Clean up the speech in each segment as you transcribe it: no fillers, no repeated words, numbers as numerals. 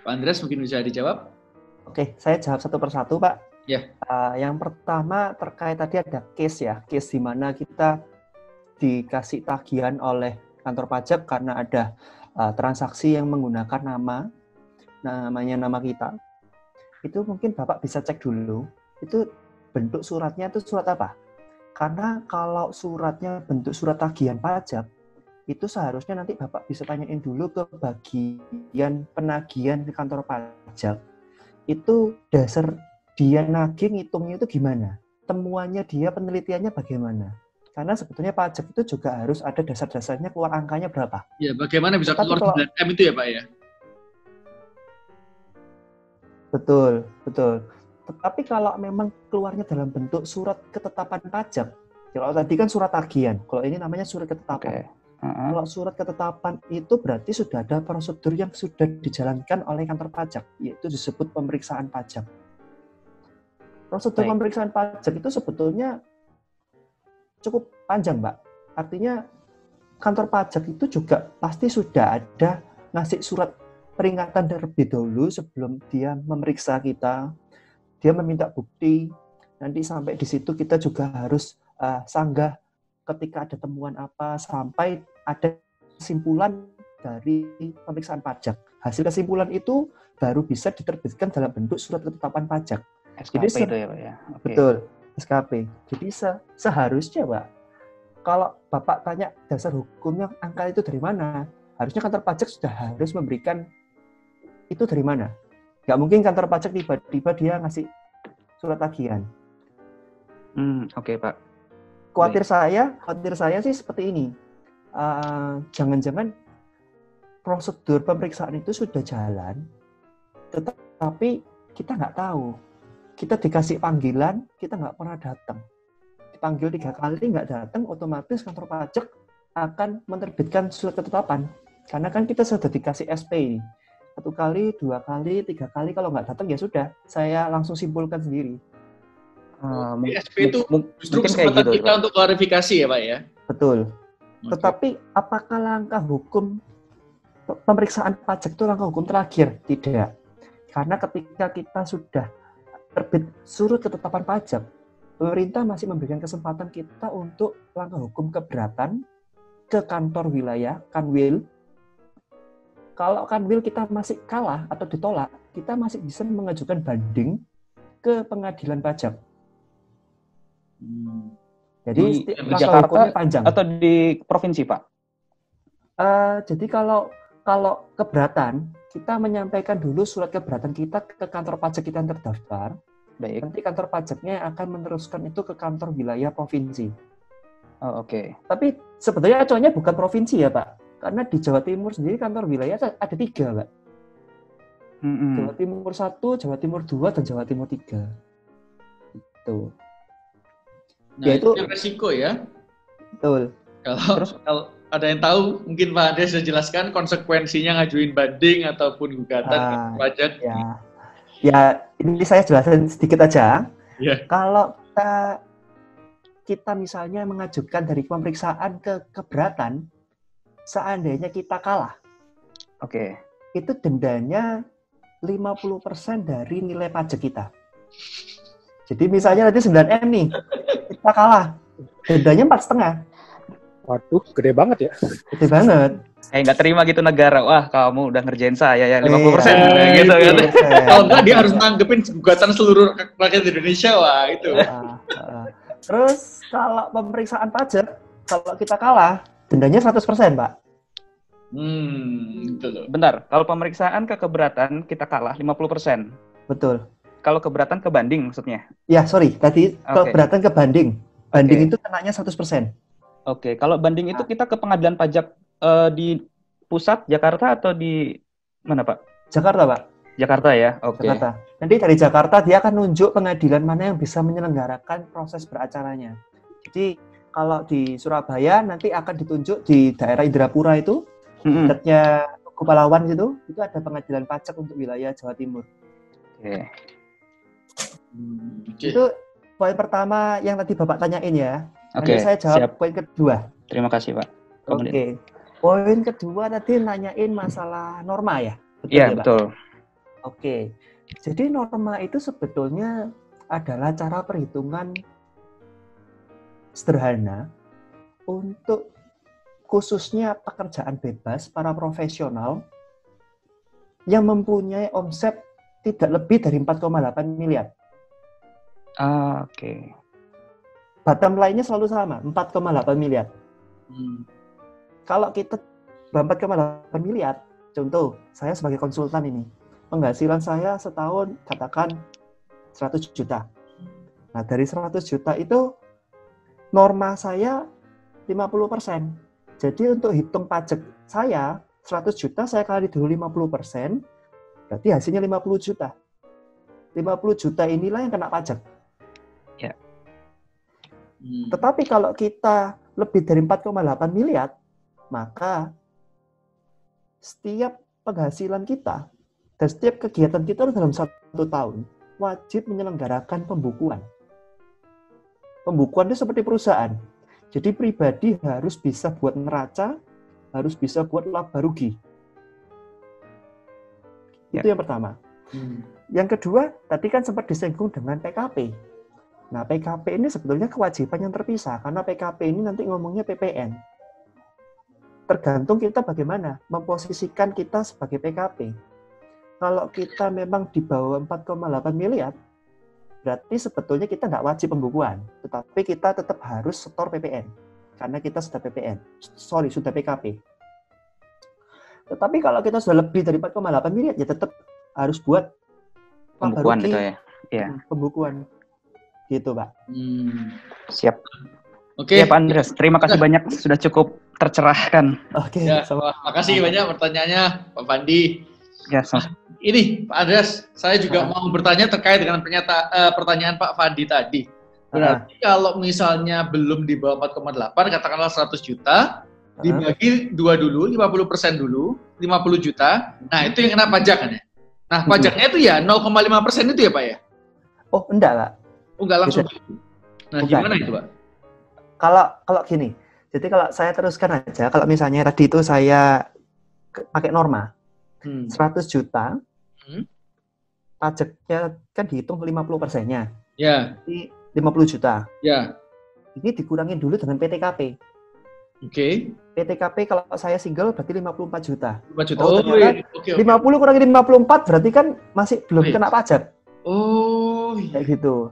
Pak Andreas mungkin bisa dijawab. Oke, saya jawab satu persatu, Pak. Ya. Yang pertama terkait tadi ada case ya, case di mana kita dikasih tagihan oleh kantor pajak karena ada transaksi yang menggunakan namanya nama kita. Itu mungkin Bapak bisa cek dulu, itu bentuk suratnya itu surat apa? Karena kalau suratnya bentuk surat tagihan pajak, itu seharusnya nanti Bapak bisa tanyain dulu ke bagian penagihan di kantor pajak. Itu dasar dia nagih ngitungnya itu gimana? Temuannya dia, penelitiannya bagaimana? Karena sebetulnya pajak itu juga harus ada dasar-dasarnya, keluar angkanya berapa. Ya, bagaimana bisa Tapi keluar kalau 9M itu ya Pak ya? betul. Tetapi kalau memang keluarnya dalam bentuk surat ketetapan pajak, kalau tadi kan surat tagihan, kalau ini namanya surat ketetapan. Kalau surat ketetapan itu berarti sudah ada prosedur yang sudah dijalankan oleh kantor pajak, yaitu disebut pemeriksaan pajak. Prosedur pemeriksaan pajak itu sebetulnya cukup panjang, Mbak. Artinya kantor pajak itu juga pasti sudah ada ngasih surat peringatan terlebih dahulu sebelum dia memeriksa kita. Dia meminta bukti, nanti sampai di situ kita juga harus sanggah ketika ada temuan apa, sampai ada kesimpulan dari pemeriksaan pajak. Hasil kesimpulan itu baru bisa diterbitkan dalam bentuk surat ketetapan pajak. SKP jadi, itu ya Pak ya? Okay. Betul, SKP. Jadi seharusnya Pak, kalau Bapak tanya dasar hukumnya angka itu dari mana, harusnya kantor pajak sudah harus memberikan itu dari mana. Nggak mungkin kantor pajak tiba-tiba dia ngasih surat tagihan. Oke, Pak. Khawatir saya sih seperti ini. Jangan-jangan prosedur pemeriksaan itu sudah jalan, tetapi kita nggak tahu. Kita dikasih panggilan, kita nggak pernah datang. Dipanggil 3 kali nggak datang, otomatis kantor pajak akan menerbitkan surat ketetapan. Karena kan kita sudah dikasih SP ini. 1 kali, 2 kali, 3 kali, kalau nggak datang ya sudah, saya langsung simpulkan sendiri. SP itu justru kesempatan gitu, kita Pak, untuk klarifikasi ya Pak ya? Betul. Tetapi apakah langkah hukum pemeriksaan pajak itu langkah hukum terakhir? Tidak. Karena ketika kita sudah terbit surat ketetapan pajak, pemerintah masih memberikan kesempatan kita untuk langkah hukum keberatan ke kantor wilayah, Kanwil. Kalau Kanwil kita masih kalah atau ditolak, kita masih bisa mengajukan banding ke pengadilan pajak. Jadi di Jakarta panjang atau di provinsi, Pak? Jadi kalau keberatan, kita menyampaikan dulu surat keberatan kita ke kantor pajak kita yang terdaftar. Baik. Nanti kantor pajaknya akan meneruskan itu ke kantor wilayah provinsi. Oh, oke. Tapi sebetulnya acuannya bukan provinsi ya, Pak. Karena di Jawa Timur sendiri kantor wilayah ada 3, Pak. Jawa Timur 1, Jawa Timur 2, dan Jawa Timur 3. Itu. Nah, itu resiko ya. Betul. Kalau ada yang tahu, mungkin Pak Andreas sudah jelaskan konsekuensinya ngajuin banding ataupun gugatan pajak. Ya, ini saya jelasin sedikit aja. Yeah. Kalau kita misalnya mengajukan dari pemeriksaan ke keberatan, seandainya kita kalah, itu dendanya 50% dari nilai pajak kita. Jadi misalnya nanti 9M nih, kita kalah, dendanya 4,5. Waduh, gede banget ya. Gede banget. Nggak terima gitu negara, wah kamu udah ngerjain saya ya 50% gitu kan. Kalau enggak dia harus nanggepin gugatan seluruh rakyat Indonesia, wah itu. Terus kalau pemeriksaan pajak, kalau kita kalah, dendanya 100%, Pak. Betul. Bentar, kalau pemeriksaan ke keberatan kita kalah 50%. Betul. Kalau keberatan ke banding maksudnya? Ya, sorry. Tadi keberatan ke banding. Banding itu kenanya 100%. Oke, kalau banding itu kita ke pengadilan pajak di pusat Jakarta atau di mana, Pak? Jakarta, Pak. Jakarta ya, oke. Jakarta. Nanti dari Jakarta dia akan nunjuk pengadilan mana yang bisa menyelenggarakan proses beracaranya. Jadi kalau di Surabaya nanti akan ditunjuk di daerah Indrapura itu, dekatnya Tugu Pahlawan itu ada pengadilan pajak untuk wilayah Jawa Timur. Oke. Itu poin pertama yang tadi Bapak tanyain ya. Oke. Nanti saya jawab poin kedua. Terima kasih, Pak. Oke. Poin kedua tadi nanyain masalah norma ya? Iya, betul. Oke. Jadi norma itu sebetulnya adalah cara perhitungan sederhana untuk khususnya pekerjaan bebas para profesional yang mempunyai omset tidak lebih dari 4,8 miliar. Oke. Bottom line-nya selalu sama, 4,8 miliar. Kalau kita 4,8 miliar, contoh, saya sebagai konsultan ini, penghasilan saya setahun katakan 100 juta. Nah, dari 100 juta itu norma saya 50%. Jadi untuk hitung pajak saya, 100 juta saya kali dulu 50%, berarti hasilnya 50 juta. 50 juta inilah yang kena pajak. Ya. Tetapi kalau kita lebih dari 4,8 miliar, maka setiap penghasilan kita dan setiap kegiatan kita dalam 1 tahun wajib menyelenggarakan pembukuan. Pembukuan itu seperti perusahaan. Jadi pribadi harus bisa buat neraca, harus bisa buat laba rugi. Itu yang pertama. Yang kedua, tadi kan sempat disinggung dengan PKP. Nah, PKP ini sebetulnya kewajiban yang terpisah, karena PKP ini nanti ngomongnya PPN. Tergantung kita bagaimana memposisikan kita sebagai PKP. Kalau kita memang di bawah 4,8 miliar, berarti sebetulnya kita nggak wajib pembukuan, tetapi kita tetap harus setor PPN, karena kita sudah PPN. Sudah PKP. Tetapi kalau kita sudah lebih dari 4,8 miliar, ya tetap harus buat Pembukuan itu ya? Iya. Pembukuan. Gitu, Pak. Siap. Oke. Ya, Pak Andreas, terima kasih banyak, sudah cukup tercerahkan. Oke. Ya, makasih banyak pertanyaannya, Pak Fandi. Ya, sama. Ini, Pak Andreas, saya juga mau bertanya terkait dengan pertanyaan Pak Fandi tadi. Berarti kalau misalnya belum di bawah 4,8, katakanlah 100 juta, dibagi 2 dulu, 50% dulu, 50 juta, nah itu yang kena pajak kan ya? Nah, pajaknya itu ya 0,5% itu ya, Pak ya? Oh, enggak, Pak. Oh, enggak langsung. Nah, bukan. Gimana itu, Pak? Kalau gini, jadi kalau saya teruskan aja, kalau misalnya tadi itu saya pakai norma, 100 juta, pajaknya kan dihitung 50%-nya. Ya. Jadi 50 juta. Ya. Ini dikurangin dulu dengan PTKP. Oke. PTKP kalau saya single berarti 54 juta. 5 juta. Oh, ternyata okay. 50 kurangi 54 berarti kan masih belum kena pajak. Oh, iya. Kayak gitu.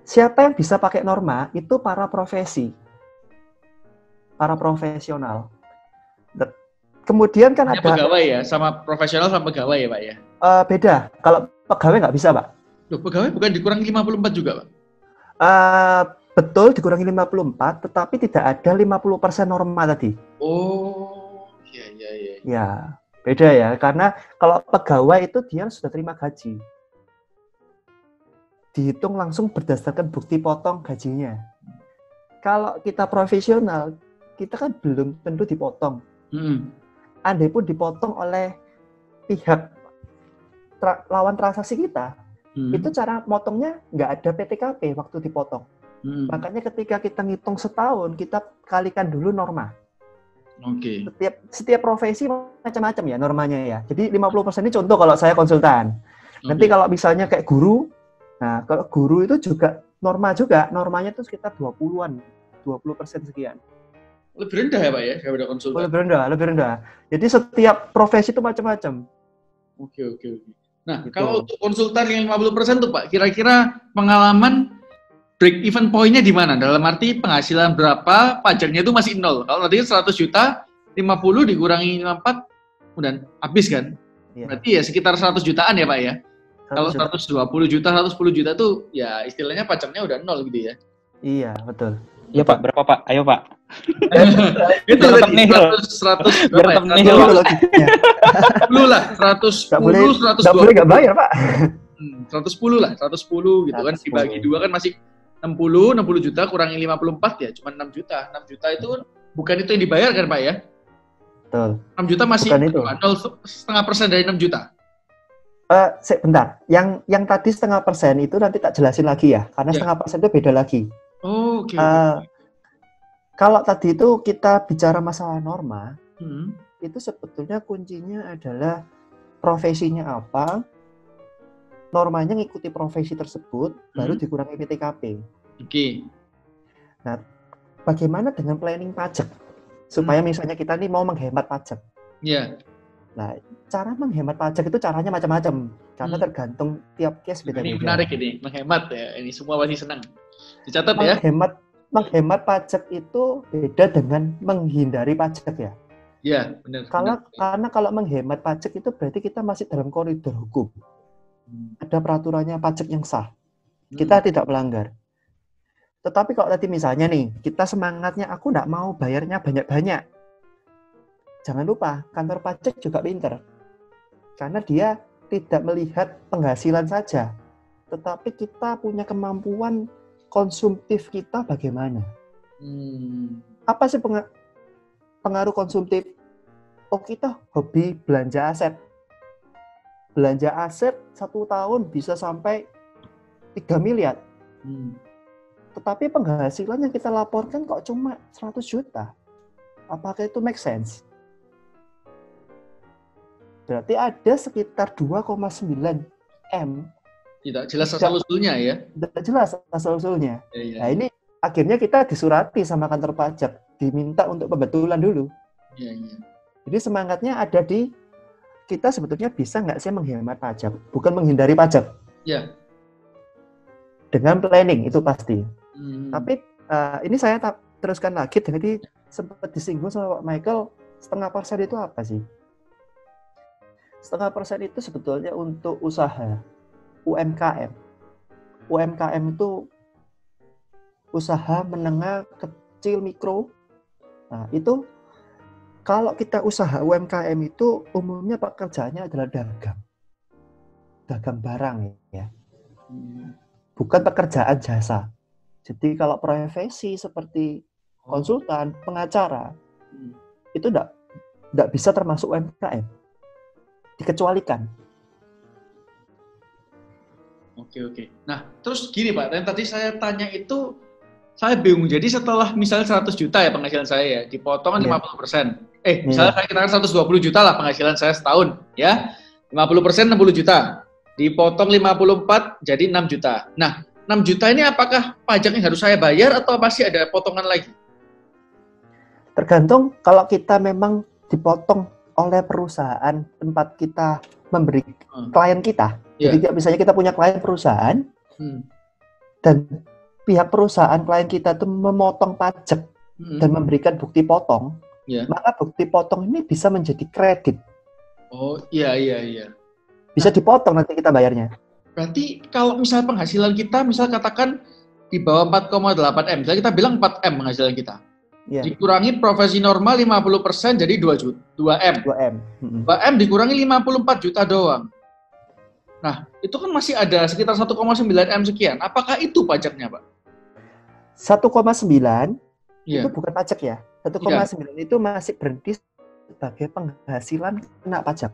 Siapa yang bisa pakai norma itu para profesi. Para profesional. Kemudian kan ada pegawai ya, sama profesional sama pegawai ya, Pak ya? Beda. Kalau pegawai nggak bisa, Pak. Loh, pegawai bukan dikurangi 54 juga, Pak? Betul, dikurangi 54, tetapi tidak ada 50% norma tadi. Oh, iya. Ya, beda ya. Karena kalau pegawai itu dia sudah terima gaji. Dihitung langsung berdasarkan bukti potong gajinya. Kalau kita profesional, kita kan belum tentu dipotong. Andai pun dipotong oleh pihak lawan transaksi kita, itu cara motongnya nggak ada PTKP waktu dipotong. Makanya ketika kita ngitung setahun, kita kalikan dulu norma. Oke. Setiap profesi macam-macam ya normanya ya. Jadi 50% ini contoh kalau saya konsultan. Nanti kalau misalnya kayak guru, nah kalau guru itu juga normanya itu sekitar 20% sekian. Lebih rendah ya, Pak ya, daripada konsultan? Lebih rendah. Jadi setiap profesi itu macam-macam. Oke. Nah, gitu. Kalau untuk konsultan yang 50% tuh, Pak, kira-kira pengalaman break even point-nya di mana? Dalam arti penghasilan berapa, pajaknya itu masih 0. Kalau tadi 100 juta, 50 dikurangi 54, udah habis kan? Iya. Berarti ya sekitar 100 jutaan ya, Pak ya? Kalau 120 juta, 110 juta tuh ya istilahnya pajaknya udah 0 gitu ya? Iya, betul. Iya, Pak. Berapa, Pak? Ayo, Pak. Itu tadi 100 berapa ya? 10 lah, 110, 120. Nggak boleh nggak bayar, Pak. 110 lah, 110 gitu 110. Kan dibagi 2 kan masih 60 juta kurangi 54 ya, cuma 6 juta. 6 juta itu bukan itu yang dibayar kan, Pak ya? Betul. 6 juta masih 0,5% dari 6 juta. Bentar, yang tadi 0,5% itu nanti tak jelasin lagi ya, karena 0,5% itu beda lagi. Oh, oke. Kalau tadi itu kita bicara masalah norma, itu sebetulnya kuncinya adalah profesinya apa, normanya ngikuti profesi tersebut, baru dikurangi PTKP. Oke. Nah, bagaimana dengan planning pajak? Supaya misalnya kita nih mau menghemat pajak. Iya. Nah, cara menghemat pajak itu caranya macam-macam. Karena tergantung tiap case beda-beda. Ini menarik ini, menghemat ya. Ini semua pasti senang. Dicatat ya. Menghemat pajak itu beda dengan menghindari pajak ya. Iya, benar. Karena kalau menghemat pajak itu berarti kita masih dalam koridor hukum. Ada peraturannya pajak yang sah. Kita tidak melanggar. Tetapi kalau tadi misalnya nih, kita semangatnya aku nggak mau bayarnya banyak-banyak. Jangan lupa, kantor pajak juga pinter. Karena dia tidak melihat penghasilan saja. Tetapi kita punya kemampuan konsumtif kita bagaimana. Apa sih pengaruh konsumtif? Oh, kita hobi belanja aset. Belanja aset 1 tahun bisa sampai 3 miliar. Tetapi penghasilan yang kita laporkan kok cuma 100 juta. Apakah itu make sense? Berarti ada sekitar 2,9 M. Tidak jelas asal-usulnya ya? Tidak jelas asal-usulnya. Ya. Nah, ini akhirnya kita disurati sama kantor pajak. Diminta untuk pembetulan dulu. Iya. Jadi semangatnya ada di kita sebetulnya bisa nggak sih menghemat pajak? Bukan menghindari pajak. Iya. Dengan planning itu pasti. Tapi ini saya teruskan lagi. Jadi sempat disinggung sama Pak Michael, 0,5% itu apa sih? 0,5% itu sebetulnya untuk usaha UMKM. UMKM itu usaha menengah, kecil, mikro. Nah, itu kalau kita usaha UMKM itu umumnya pekerjaannya adalah dagang barang ya. Bukan pekerjaan jasa. Jadi kalau profesi seperti konsultan, pengacara, itu enggak bisa termasuk UMKM. Dikecualikan. Oke. Nah, terus gini Pak, yang tadi saya tanya itu, saya bingung. Jadi setelah misalnya 100 juta ya penghasilan saya ya, dipotong 50%. Misalnya saya kira 120 juta lah penghasilan saya setahun, ya. 50% 60 juta. Dipotong 54 jadi 6 juta. Nah, 6 juta ini apakah pajak yang harus saya bayar atau masih ada potongan lagi? Tergantung kalau kita memang dipotong oleh perusahaan tempat kita memberi klien kita. Jadi misalnya kita punya klien perusahaan dan pihak perusahaan klien kita itu memotong pajak dan memberikan bukti potong, maka bukti potong ini bisa menjadi kredit. Oh iya. Bisa dipotong nanti kita bayarnya. Berarti kalau misalnya penghasilan kita, misal katakan di bawah 4,8 M, misalnya kita bilang 4 M penghasilan kita. Dikurangi profesi normal 50% jadi 2 M. 2 M dikurangi 54 juta doang. Nah, itu kan masih ada sekitar 1,9 M sekian. Apakah itu pajaknya, Pak? 1,9 itu bukan pajak ya. 1,9 itu masih berhenti sebagai penghasilan kena pajak.